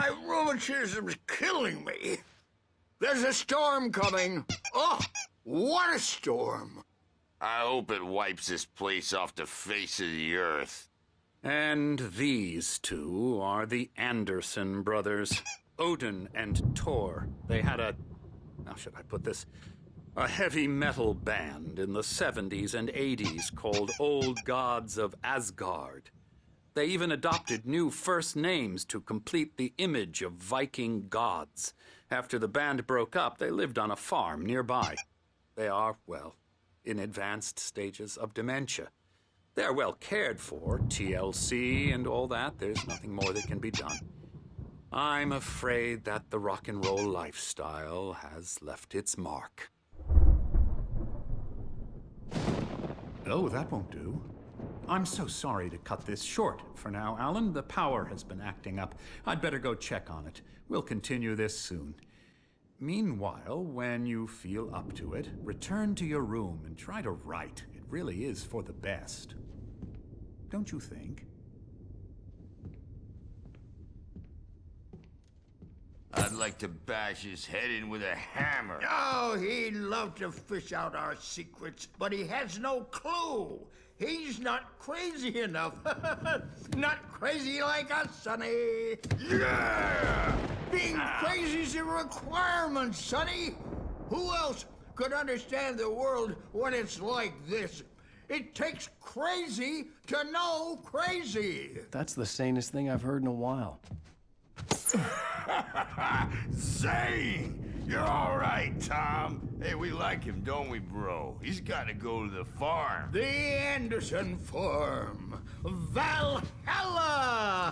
My rheumatism's killing me. There's a storm coming. Oh, what a storm. I hope it wipes this place off the face of the earth. And these two are the Anderson brothers, Odin and Thor. They had how should I put this? A heavy metal band in the 70s and 80s called Old Gods of Asgard. They even adopted new first names to complete the image of Viking gods. After the band broke up, they lived on a farm nearby. They are, well, in advanced stages of dementia. They're well cared for, TLC and all that. There's nothing more that can be done. I'm afraid that the rock and roll lifestyle has left its mark. Oh, that won't do. I'm so sorry to cut this short for now, Alan. The power has been acting up. I'd better go check on it. We'll continue this soon. Meanwhile, when you feel up to it, return to your room and try to write. It really is for the best. Don't you think? I'd like to bash his head in with a hammer. Oh, he'd love to fish out our secrets, but he has no clue. He's not crazy enough. Not crazy like us, Sonny. Yeah! Being crazy's a requirement, Sonny. Who else could understand the world when it's like this? It takes crazy to know crazy. That's the sanest thing I've heard in a while. Zane! You're all right, Tom. Hey, we like him, don't we, bro? He's got to go to the farm. The Anderson farm. Valhalla!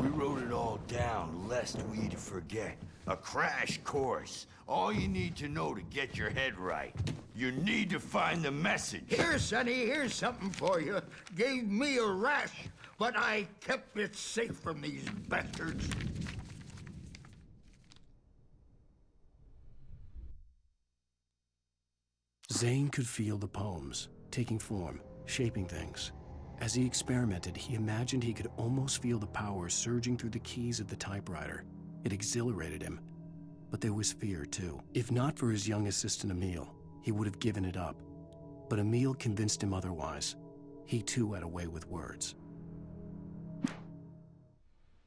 We wrote it all down, lest we'd forget. A crash course. All you need to know to get your head right. You need to find the message. Here, Sonny, here's something for you. Gave me a rash, but I kept it safe from these bastards. Zane could feel the poems, taking form, shaping things. As he experimented, he imagined he could almost feel the power surging through the keys of the typewriter. It exhilarated him. But there was fear, too. If not for his young assistant, Emil, he would have given it up. But Emil convinced him otherwise. He, too, had a way with words.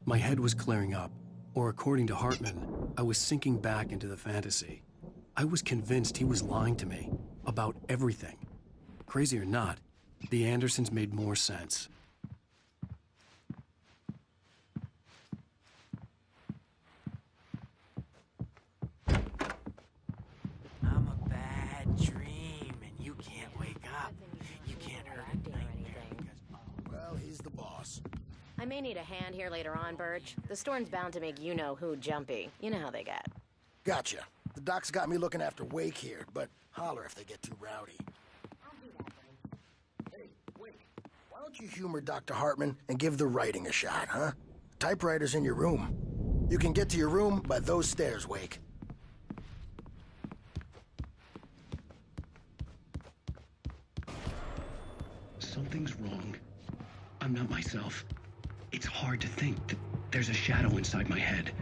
My head was clearing up, or according to Hartman, I was sinking back into the fantasy. I was convinced he was lying to me about everything. Crazy or not, the Andersons made more sense. I'm a bad dream, and you can't wake up. You can't hurt a nightmare. Well, he's the boss. I may need a hand here later on, Burge. The storm's bound to make you-know-who jumpy. You know how they get. Gotcha. The doc's got me looking after Wake here, but holler if they get too rowdy. Hey, Wake, why don't you humor Dr. Hartman and give the writing a shot, huh? Typewriter's in your room. You can get to your room by those stairs, Wake. Something's wrong. I'm not myself. It's hard to think that there's a shadow inside my head.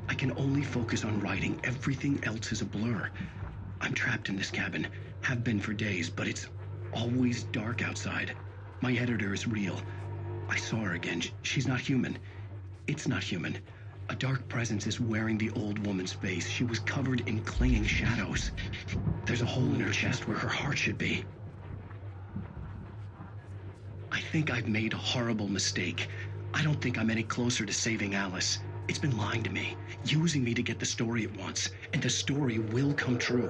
I can only focus on writing. Everything else is a blur. I'm trapped in this cabin. Have been for days, but it's always dark outside. My editor is real. I saw her again. She's not human. It's not human. A dark presence is wearing the old woman's face. She was covered in clinging shadows. There's a hole in her chest where her heart should be. I think I've made a horrible mistake. I don't think I'm any closer to saving Alice. It's been lying to me, using me to get the story it wants, and the story will come true.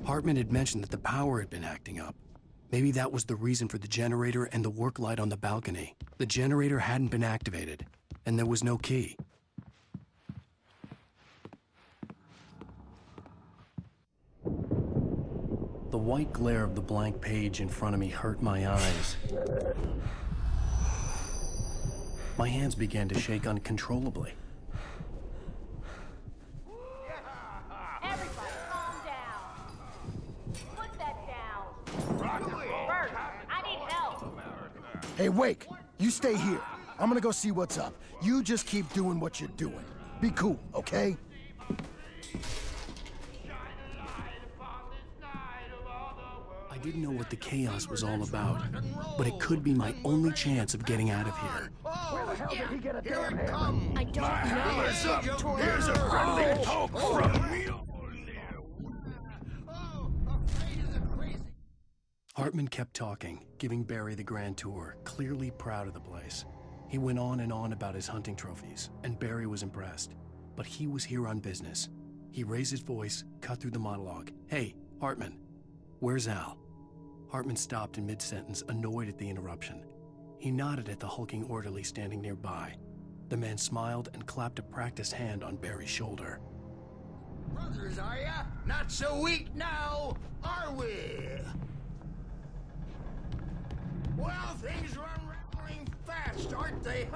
Hartman had mentioned that the power had been acting up. Maybe that was the reason for the generator and the work light on the balcony. The generator hadn't been activated, and there was no key. The white glare of the blank page in front of me hurt my eyes. My hands began to shake uncontrollably. Hey, Wake, you stay here. I'm gonna go see what's up. You just keep doing what you're doing. Be cool, okay? I didn't know what the chaos was all about, but it could be my only chance of getting out of here. Where the hell did he get a damn hammer? I don't know. What's up? Here's a friendly poke from me. Hartman kept talking, giving Barry the grand tour, clearly proud of the place. He went on and on about his hunting trophies, and Barry was impressed. But he was here on business. He raised his voice, cut through the monologue. Hey, Hartman, where's Al? Hartman stopped in mid-sentence, annoyed at the interruption. He nodded at the hulking orderly standing nearby. The man smiled and clapped a practiced hand on Barry's shoulder. Brothers, are ya? Not so weak now, are we? Well, things are unraveling fast, aren't they?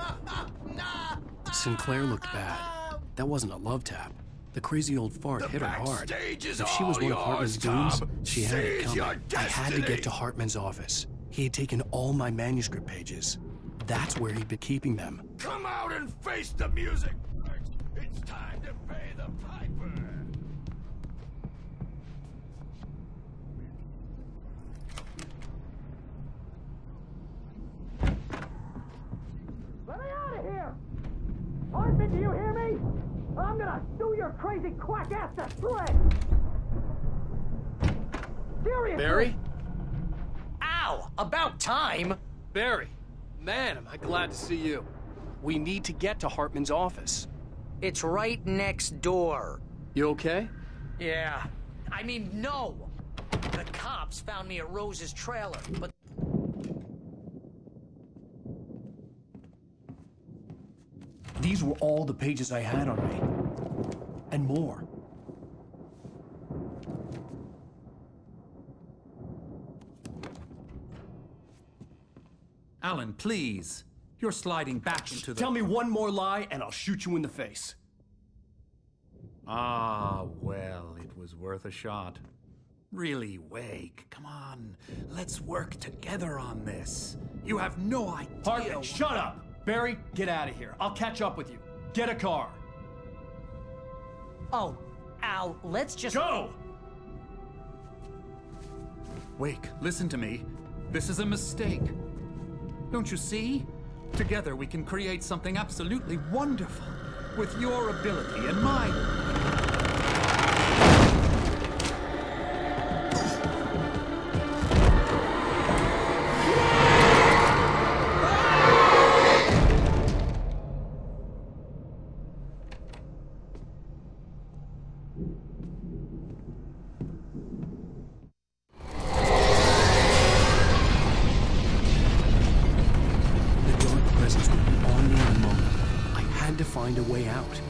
Nah. Sinclair looked bad. That wasn't a love tap. The crazy old fart hit her hard. backstage is If she was all one of Hartman's yours, goons, Tom. she had it Seize your coming. I had to get destiny. to Hartman's office. He had taken all my manuscript pages. That's where he'd been keeping them. Come out and face the music. It's time to pay the piper. Let me out of here! Hartman, do you hear me? I'm gonna sue your crazy quack ass to shreds! Seriously! Barry? Ow! About time! Barry! Man, am I glad to see you. We need to get to Hartman's office. It's right next door. You okay? Yeah. I mean, no! The cops found me at Rose's trailer, but These were all the pages I had on me. And more. Alan, please. You're sliding back into the... Tell me one more lie and I'll shoot you in the face. Ah, well, it was worth a shot. Really, Wake, come on. Let's work together on this. You have no idea... Hartman, shut up! Barry, get out of here. I'll catch up with you. Get a car. oh, Al, let's just Go! Wake, listen to me. This is a mistake. Don't you see? Together we can create something absolutely wonderful. With your ability and mine. The dark presence would be on me in a moment. I had to find a way out.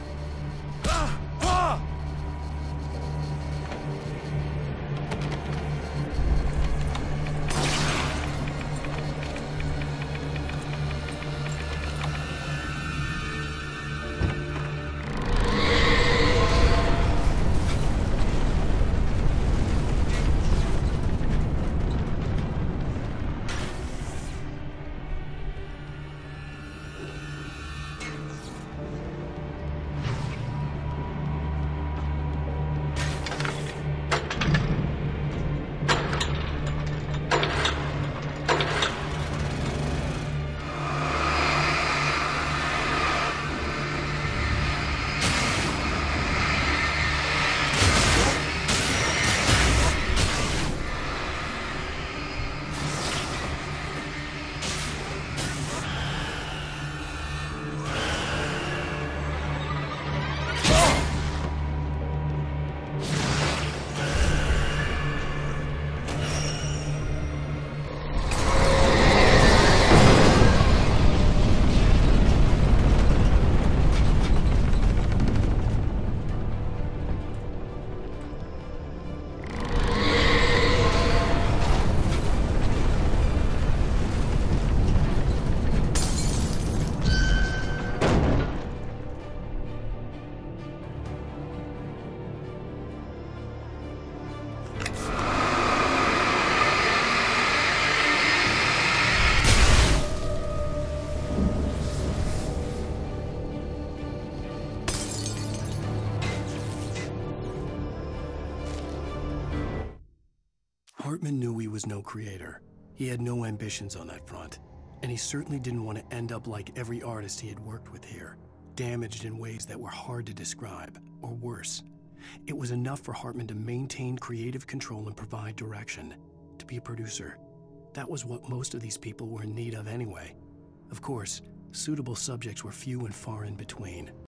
Hartman knew he was no creator. He had no ambitions on that front, and he certainly didn't want to end up like every artist he had worked with here, damaged in ways that were hard to describe, or worse. It was enough for Hartman to maintain creative control and provide direction, to be a producer. That was what most of these people were in need of anyway. Of course, suitable subjects were few and far in between.